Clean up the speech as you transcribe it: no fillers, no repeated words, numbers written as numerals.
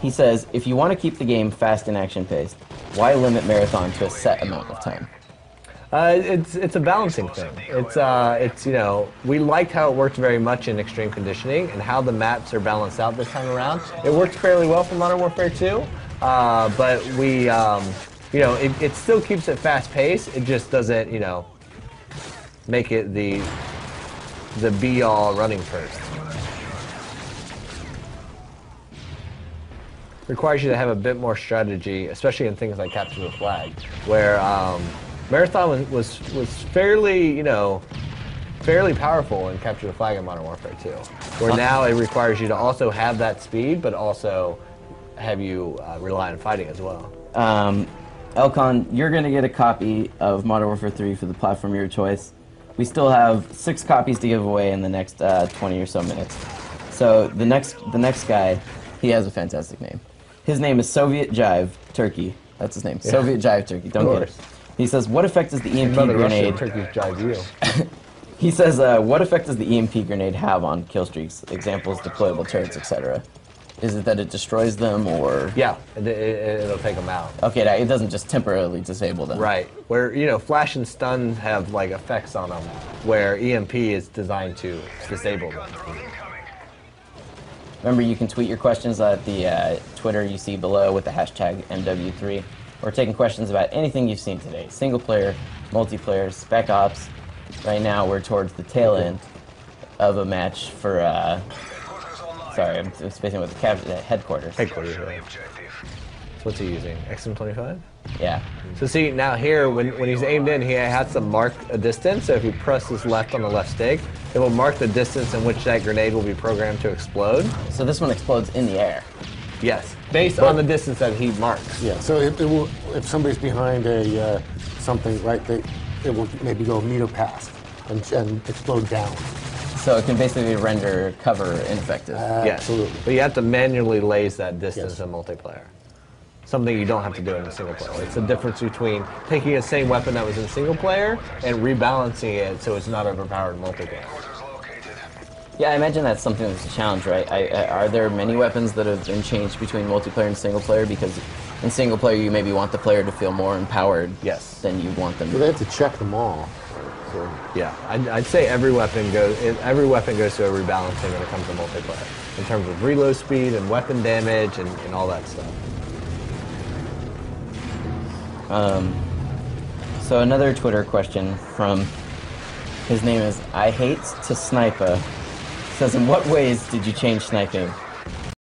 He says, if you want to keep the game fast and action-paced, why limit marathon to a set amount of time? It's a balancing thing. It's you know, we liked how it worked very much in extreme conditioning and how the maps are balanced out this time around. It worked fairly well for Modern Warfare 2, but we you know, it still keeps it fast-paced. It just doesn't, you know, make it the be-all running first. Requires you to have a bit more strategy, especially in things like capture the flag, where Marathon was fairly, you know, fairly powerful in capture the flag in Modern Warfare 2, where now it requires you to also have that speed, but also have you rely on fighting as well. Elcon, you're going to get a copy of Modern Warfare 3 for the platform of your choice. We still have 6 copies to give away in the next 20 or so minutes. So the next guy, he has a fantastic name. His name is Soviet Jive Turkey. That's his name. Yeah. Soviet Jive Turkey. Don't get it. He says, what effect does the EMP grenade... Turkey's jive you. He says, what effect does the EMP grenade have on kill streaks? Examples, deployable turrets, etc. Is it that it destroys them, or...? Yeah, it'll take them out. Okay, it doesn't just temporarily disable them. Right. Where, you know, flash and stun have, like, effects on them, where EMP is designed to disable them. Remember, you can tweet your questions at the Twitter you see below with the hashtag MW3. We're taking questions about anything you've seen today. Single player, multiplayer, spec ops. Right now, we're towards the tail end of a match for, sorry, I'm spacing with the headquarters. Headquarters, right. So what's he using? XM25? Yeah. So see, now here, when he's aimed in, he has to mark a distance. So if he presses left on the left stick, it will mark the distance in which that grenade will be programmed to explode. So this one explodes in the air? Yes, based on the distance that he marks. Yeah, so it will, if somebody's behind a something, right, it will maybe go a meter past and explode down. So it can basically render cover ineffective. Yes, absolutely. But you have to manually laze that distance in multiplayer. Something you don't have to do in a single player. It's the difference between taking the same weapon that was in single player and rebalancing it so it's not overpowered in multiplayer. Yeah, I imagine that's something that's a challenge, right? Are there many weapons that have been changed between multiplayer and single player? Because in single player, you maybe want the player to feel more empowered than you want them to. Well, they have to check them all. So, yeah, I'd say every weapon goes through a rebalancing when it comes to multiplayer, in terms of reload speed and weapon damage and all that stuff. So another Twitter question from, his name is I Hate to Sniper, says, in what ways did you change sniping